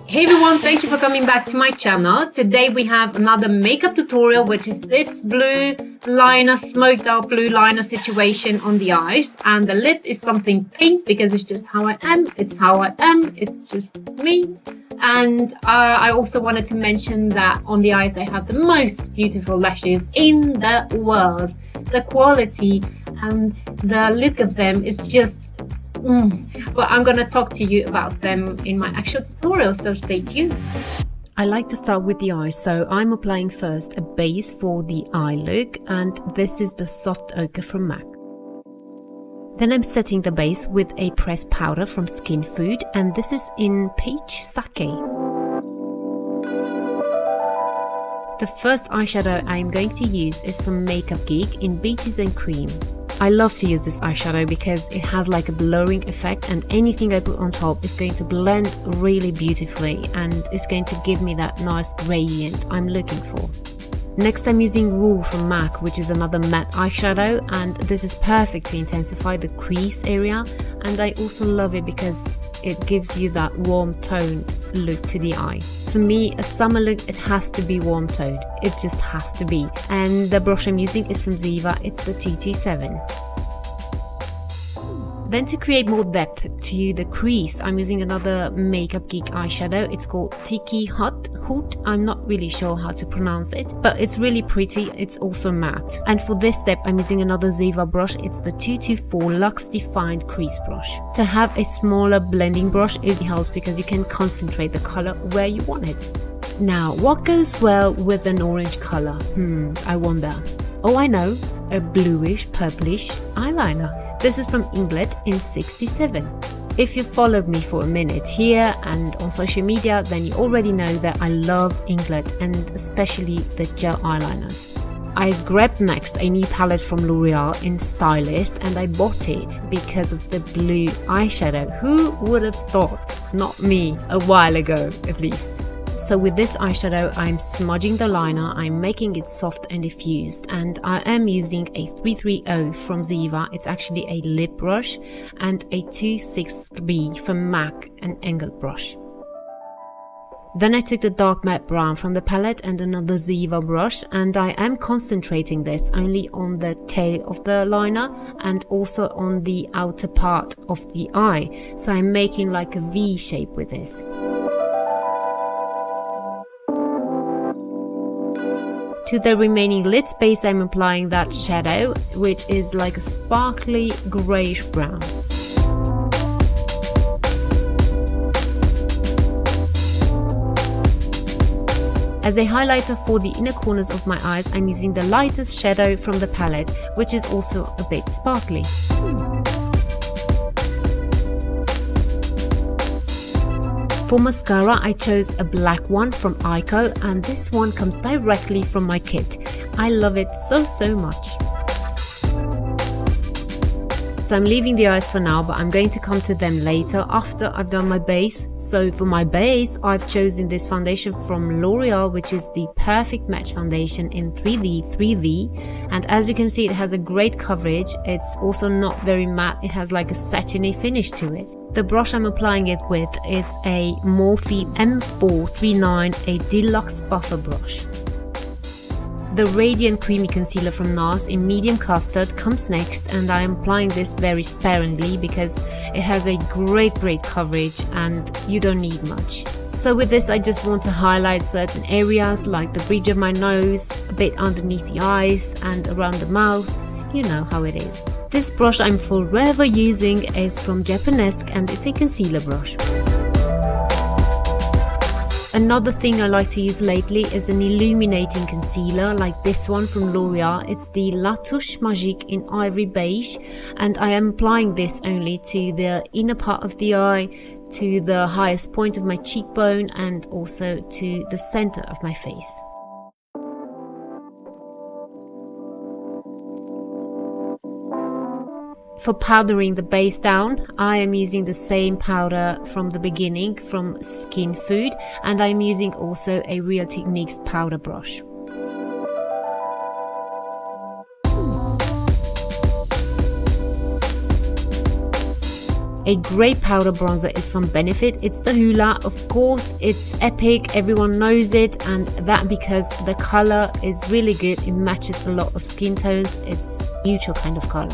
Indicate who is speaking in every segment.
Speaker 1: Hey everyone, thank you for coming back to my channel. Today we have another makeup tutorial, which is this blue liner, smoked out blue liner situation on the eyes. And the lip is something pink because it's just how I am. It's how I am. It's just me. And I also wanted to mention that on the eyes I have the most beautiful lashes in the world. The quality and the look of them is just but I'm gonna talk to you about them in my actual tutorial, so stay tuned.
Speaker 2: I like to start with the eyes, so I'm applying first a base for the eye look, and this is the soft ochre from MAC. Then I'm setting the base with a pressed powder from Skin Food, and this is in Peach Sake. The first eyeshadow I'm going to use is from Makeup Geek in Beaches and Cream. I love to use this eyeshadow because it has like a blurring effect, and anything I put on top is going to blend really beautifully and it's going to give me that nice gradient I'm looking for. Next I'm using Wool from MAC, which is another matte eyeshadow, and this is perfect to intensify the crease area, and I also love it because it gives you that warm toned look to the eye. For me, a summer look, it has to be warm toned, it just has to be. And the brush I'm using is from Ziva, it's the 227. Then to create more depth to the crease, I'm using another Makeup Geek eyeshadow. It's called Tiki Hot. I'm not really sure how to pronounce it, but it's really pretty. It's also matte. And for this step, I'm using another Ziva brush. It's the 224 Luxe Defined Crease Brush. To have a smaller blending brush, it helps because you can concentrate the color where you want it. Now, what goes well with an orange color? I wonder. Oh, I know, a bluish, purplish eyeliner. This is from Inglet in 67. If you followed me for a minute here and on social media, then you already know that I love Inglet and especially the gel eyeliners. I grabbed next a new palette from L'Oreal in Stylist, and I bought it because of the blue eyeshadow. Who would have thought? Not me, a while ago at least. So with this eyeshadow, I'm smudging the liner, I'm making it soft and diffused, and I am using a 330 from Ziva. It's actually a lip brush, and a 263 from MAC, an angled brush. Then I took the dark matte brown from the palette and another Ziva brush, and I am concentrating this only on the tail of the liner and also on the outer part of the eye. So I'm making like a V shape with this. To the remaining lid space, I'm applying that shadow, which is like a sparkly greyish brown. As a highlighter for the inner corners of my eyes, I'm using the lightest shadow from the palette, which is also a bit sparkly. For mascara, I chose a black one from Ico, and this one comes directly from my kit. I love it so much. So I'm leaving the eyes for now, but I'm going to come to them later after I've done my base. So for my base, I've chosen this foundation from L'Oreal, which is the Perfect Match Foundation in 3D 3V. And as you can see, it has a great coverage. It's also not very matte. It has like a satiny finish to it. The brush I'm applying it with is a Morphe M439, a deluxe buffer brush. The Radiant Creamy Concealer from NARS in Medium Custard comes next, and I am applying this very sparingly because it has a great coverage and you don't need much. So with this, I just want to highlight certain areas like the bridge of my nose, a bit underneath the eyes and around the mouth. You know how it is. This brush I'm forever using is from Japanesque, and it's a concealer brush. Another thing I like to use lately is an illuminating concealer like this one from L'Oreal. It's the La Touche Magique in Ivory Beige, and I am applying this only to the inner part of the eye, to the highest point of my cheekbone, and also to the center of my face. For powdering the base down, I am using the same powder from the beginning from Skin Food, and I'm using also a Real Techniques powder brush. A great powder bronzer is from Benefit. It's the Hoola. Of course, it's epic. Everyone knows it, and that because the color is really good. It matches a lot of skin tones. It's neutral kind of color.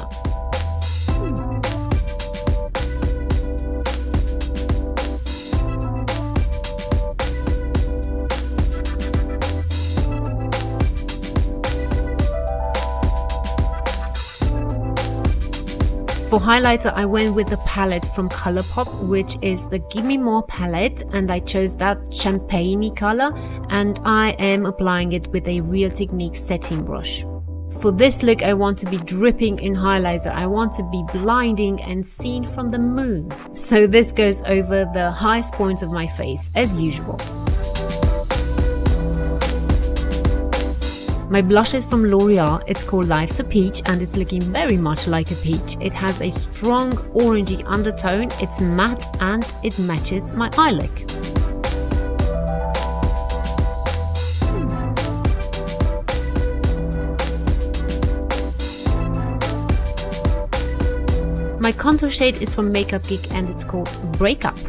Speaker 2: For highlighter, I went with the palette from Colourpop, which is the Gimme More palette, and I chose that champagne color, and I am applying it with a Real Techniques setting brush. For this look, I want to be dripping in highlighter. I want to be blinding and seen from the moon. So this goes over the highest points of my face, as usual. My blush is from L'Oreal. It's called Life's a Peach, and it's looking very much like a peach. It has a strong orangey undertone, it's matte, and it matches my eye look. My contour shade is from Makeup Geek, and it's called Breakup.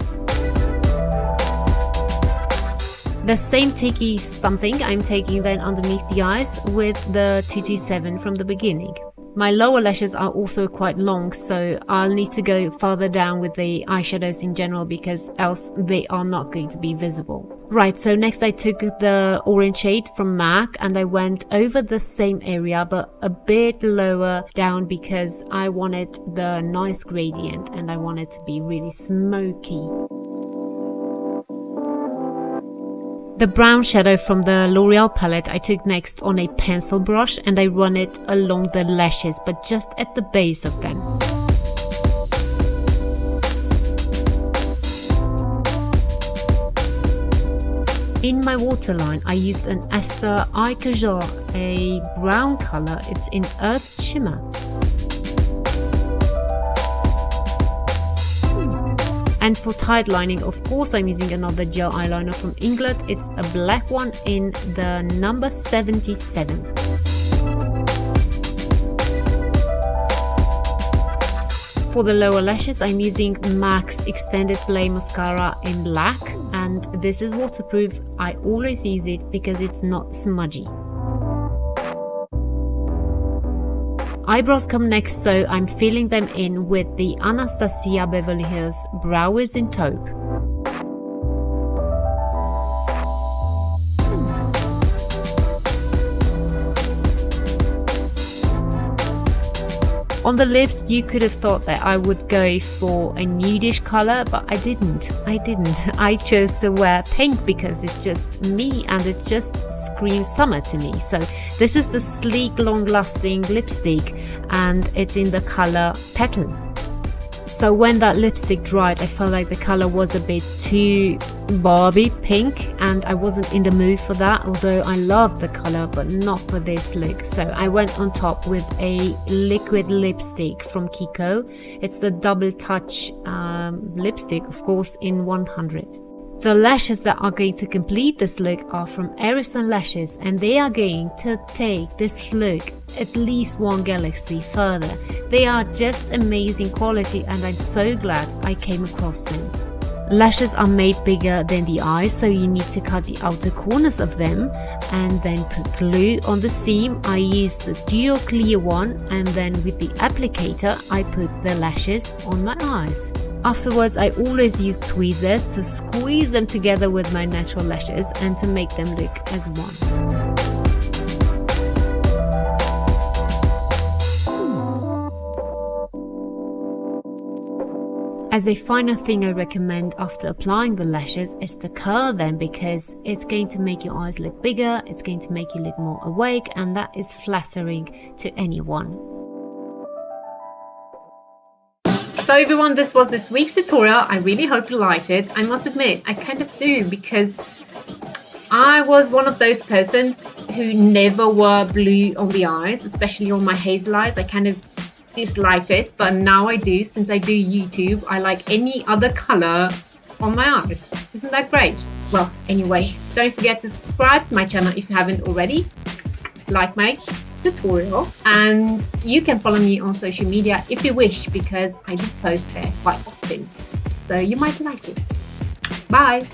Speaker 2: The same Tiki something I'm taking then underneath the eyes with the 227 from the beginning. My lower lashes are also quite long, so I'll need to go farther down with the eyeshadows in general because else they are not going to be visible. Right, so next I took the orange shade from MAC and I went over the same area but a bit lower down because I wanted the nice gradient and I wanted to be really smoky. The brown shadow from the L'Oreal palette I took next on a pencil brush and I run it along the lashes, but just at the base of them. In my waterline, I used an Asta Eye Kajal, a brown color. It's in Earth Shimmer. And for tight lining, of course, I'm using another gel eyeliner from Inglot. It's a black one in the number 77. For the lower lashes, I'm using MAC's Extended Play Mascara in black. And this is waterproof. I always use it because it's not smudgy. Eyebrows come next, so I'm filling them in with the Anastasia Beverly Hills Brow Wiz in Taupe. On the lips, you could have thought that I would go for a nudish color, but I didn't. I chose to wear pink because it's just me and it just screams summer to me. So this is the sleek, long-lasting lipstick and it's in the color Petal. So when that lipstick dried, I felt like the color was a bit too Barbie pink and I wasn't in the mood for that, although I love the color but not for this look. So I went on top with a liquid lipstick from Kiko. It's the Double Touch lipstick, of course, in 100. The lashes that are going to complete this look are from Ariston Lashes, and they are going to take this look at least one galaxy further. They are just amazing quality and I'm so glad I came across them. Lashes are made bigger than the eyes, so you need to cut the outer corners of them and then put glue on the seam. I used the Duo Clear one and then with the applicator I put the lashes on my eyes. Afterwards, I always use tweezers to squeeze them together with my natural lashes and to make them look as one. As a final thing I recommend after applying the lashes is to curl them because it's going to make your eyes look bigger, it's going to make you look more awake, and that is flattering to anyone.
Speaker 1: So everyone, this was this week's tutorial. I really hope you liked it. I must admit, I kind of do because I was one of those persons who never wore blue on the eyes, especially on my hazel eyes. I kind of disliked it, but now I do. Since I do YouTube, I like any other color on my eyes. Isn't that great? Well, anyway, don't forget to subscribe to my channel if you haven't already. Like my tutorial, and you can follow me on social media if you wish, because I do post there quite often, so you might like it. Bye!